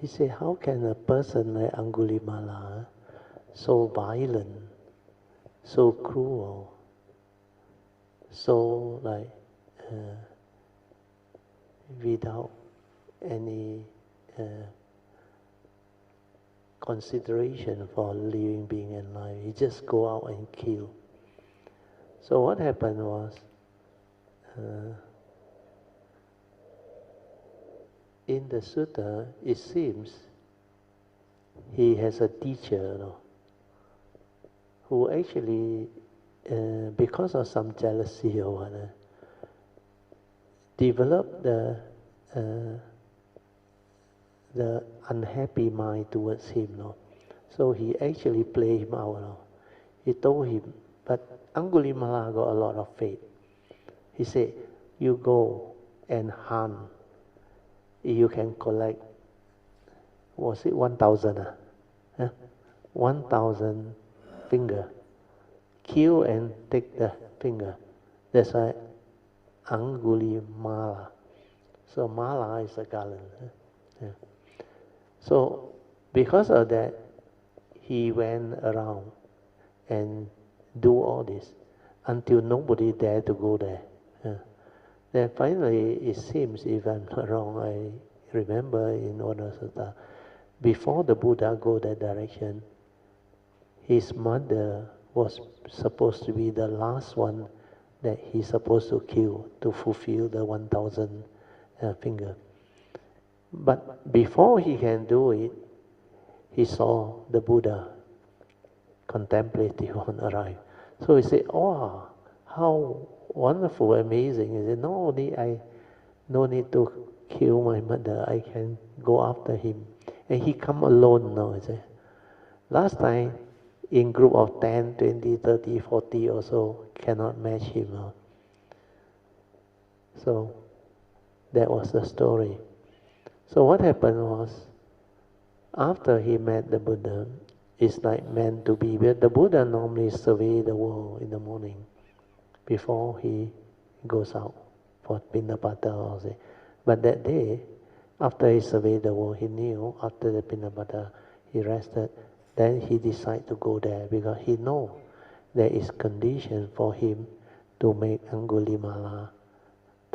He said, how can a person like Angulimala, so violent, so cruel, so like without any consideration for living being and life, he just go out and kill. So what happened was, in the sutta, it seems he has a teacher, who actually, because of some jealousy or whatever, developed the unhappy mind towards him. So he actually played him out. He told him, but Angulimala got a lot of faith. He said, you go and hunt. You can collect, was it 1,000? 1,000 finger. Kill and take the finger. That's why Angulimala. So Mala is a garland. So because of that, he went around and do all this until nobody dared to go there. Then finally, it seems, if I'm not wrong, I remember in one of the Sutta, before the Buddha go that direction, his mother was supposed to be the last one that he's supposed to kill to fulfill the 1,000 finger. But before he can do it, he saw the Buddha contemplative one arrive. So he said, oh, how wonderful, amazing. He said, no need to kill my mother, I can go after him. And he come alone now, he said. Last time, in group of 10, 20, 30, 40 or so, cannot match him now. So, that was the story. So what happened was, after he met the Buddha, it's like meant to be. But the Buddha normally survey the world in the morning before he goes out for Pinapata or say. But that day, after he surveyed the world, he knew after the Pinapata, he rested. Then he decided to go there because he know there is condition for him to make Angulimala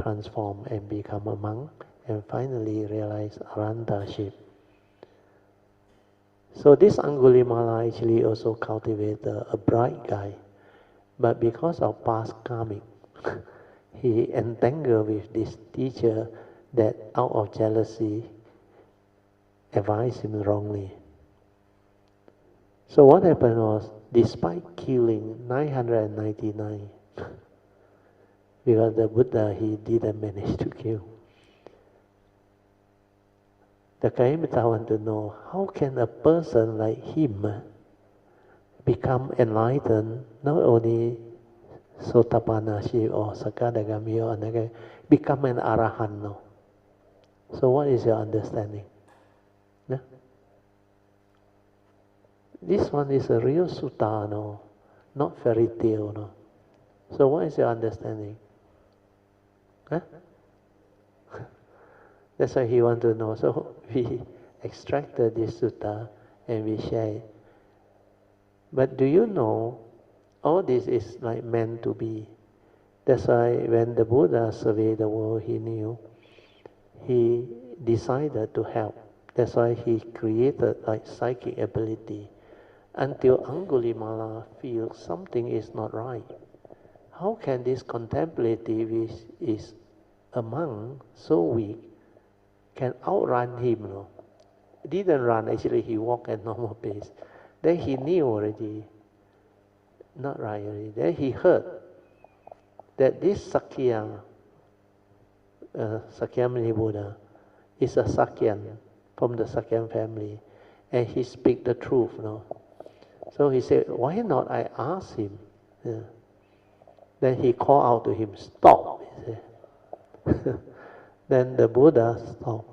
transform and become a monk and finally realize Arhantaship. So this Angulimala actually also cultivated a bright guy, but because of past karmic, he entangled with this teacher that out of jealousy advised him wrongly. So what happened was, despite killing 999, because the Buddha he didn't manage to kill, the Kaimita want to know, how can a person like him become enlightened, not only Sotapanna or Sakadagami or Anagami, become an Arahant now? So what is your understanding? Yeah? This one is a real sutta, no? Not fairy tale. No? So what is your understanding? Huh? That's why he want to know. So we extracted this sutta and we share it. But do you know, all this is like meant to be. That's why when the Buddha surveyed the world, he knew, he decided to help. That's why he created like psychic ability. Until Angulimala feels something is not right. How can this contemplative is a monk so weak can outrun him? No? Didn't run, actually he walked at normal pace. Then he knew already, not right already. Then he heard that this Sakya, Sakyamuni Buddha, is a Sakyan from the Sakyan family, and he speak the truth. No? So he said, why not I ask him? Yeah. Then he called out to him, stop, he said. Then the Buddha stopped.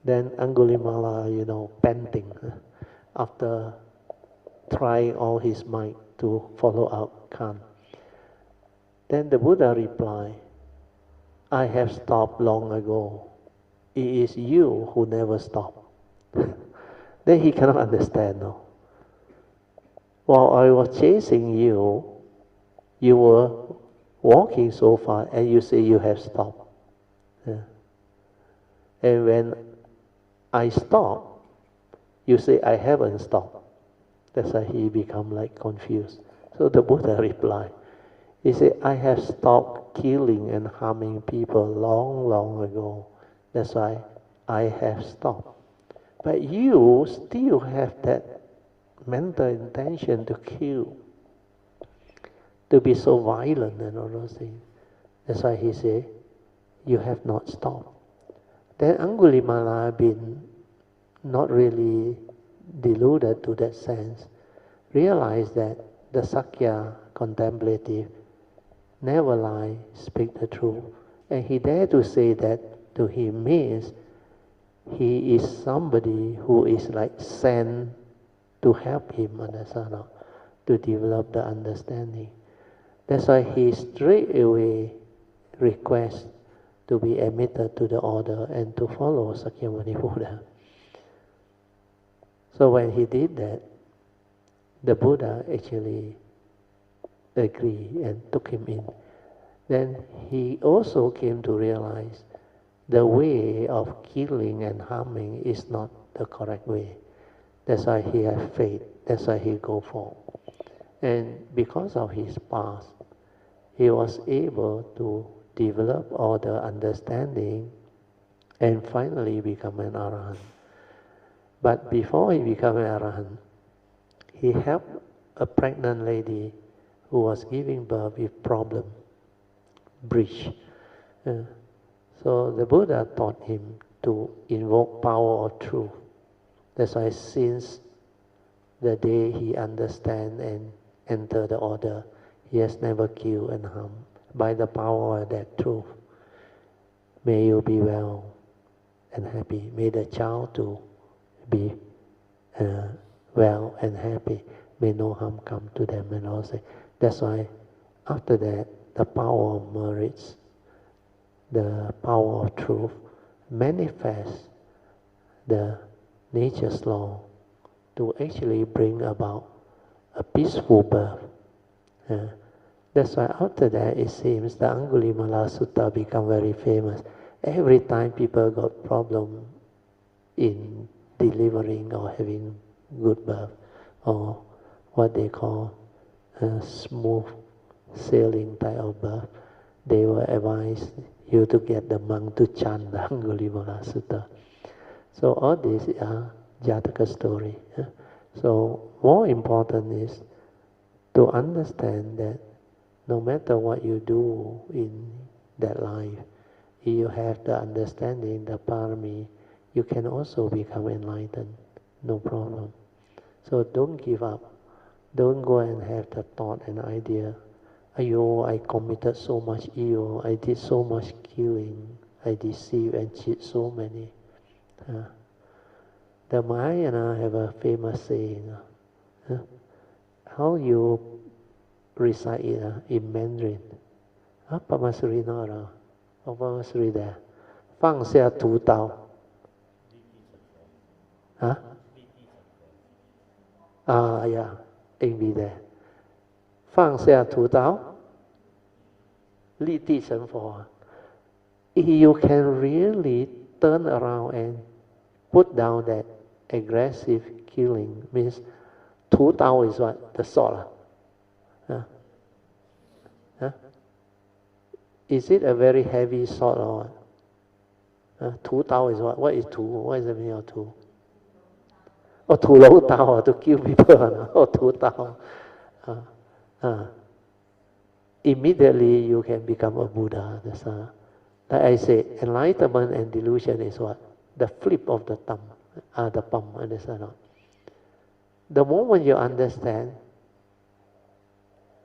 Then Angulimala, panting, after trying all his might to follow up, can't. Then the Buddha replied, I have stopped long ago. It is you who never stop. Then he cannot understand. No. While I was chasing you, you were walking so far, and you say you have stopped. Yeah. And when I stop, you say I haven't stopped. That's why he become like confused. So the Buddha replied, he said, I have stopped killing and harming people long, long ago. That's why I have stopped. But you still have that mental intention to kill, to be so violent and all those things. That's why he said, you have not stopped. Then Angulimala been not really deluded to that sense, realized that the Sakya contemplative never lie, speak the truth. And he dared to say that to him means he is somebody who is like sent to help him, understand, to develop the understanding. That's why he straight away requests to be admitted to the order and to follow Sakyamuni Buddha. So when he did that, the Buddha actually agreed and took him in. Then he also came to realize the way of killing and harming is not the correct way. That's why he has faith. That's why he go for. And because of his past, he was able to develop all the understanding and finally become an Arahant. But before he became an Arahant, he helped a pregnant lady who was giving birth with problem, breach. So the Buddha taught him to invoke power of truth. That's why since the day he understand and enter the order, he has never killed and harmed by the power of that truth. May you be well and happy. May the child too be well and happy. May no harm come to them and all that. That's why after that, the power of merits, the power of truth manifests the nature's law to actually bring about a peaceful birth. That's why after that it seems the Angulimala Sutta become very famous. Every time people got problem in delivering or having good birth, or what they call smooth sailing type of birth, they will advise you to get the monk to chant the Angulimala Sutta. So all this are Jataka story. So more important is to understand that no matter what you do in that life, if you have the understanding, the parami, you can also become enlightened, no problem. So don't give up. Don't go and have the thought and idea, Ayo, I committed so much evil, I did so much killing, I deceived and cheat so many. The Mahayana have a famous saying, how you recite it in Mandarin. Pamasuri Nara, Pamasuri there. 放下屠刀. Yeah, English there. 放下屠刀, 立地成佛. If you can really turn around and put down that aggressive killing, means 屠刀 is what? The sword. Is it a very heavy sword or what? 屠刀 is what? What is 屠? What is the meaning of 屠? Oh, 屠楼刀, to kill people. Oh, 屠刀. Immediately you can become a Buddha. That's like I say, enlightenment and delusion is what? The flip of the thumb, the palm. Understand? The moment you understand,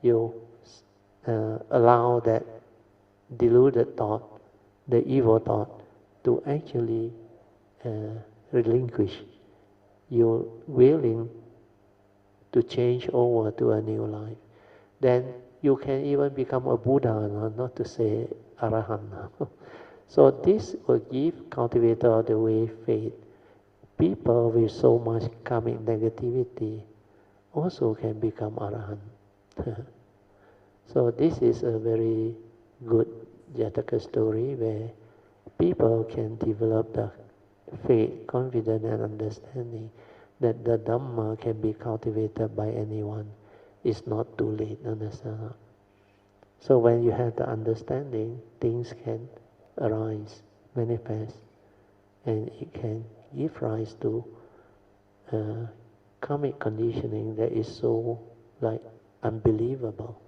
you allow that deluded thought, the evil thought, to actually relinquish. You're willing to change over to a new life. Then you can even become a Buddha, not to say Arahant. So this will give cultivator of the way faith people with so much karmic negativity also can become arahant. So this is a very good Jataka story where people can develop the faith, confidence and understanding that the Dhamma can be cultivated by anyone. It's not too late, understand? So when you have the understanding, things can arise, manifest, and it can give rise to karmic conditioning that is so like unbelievable.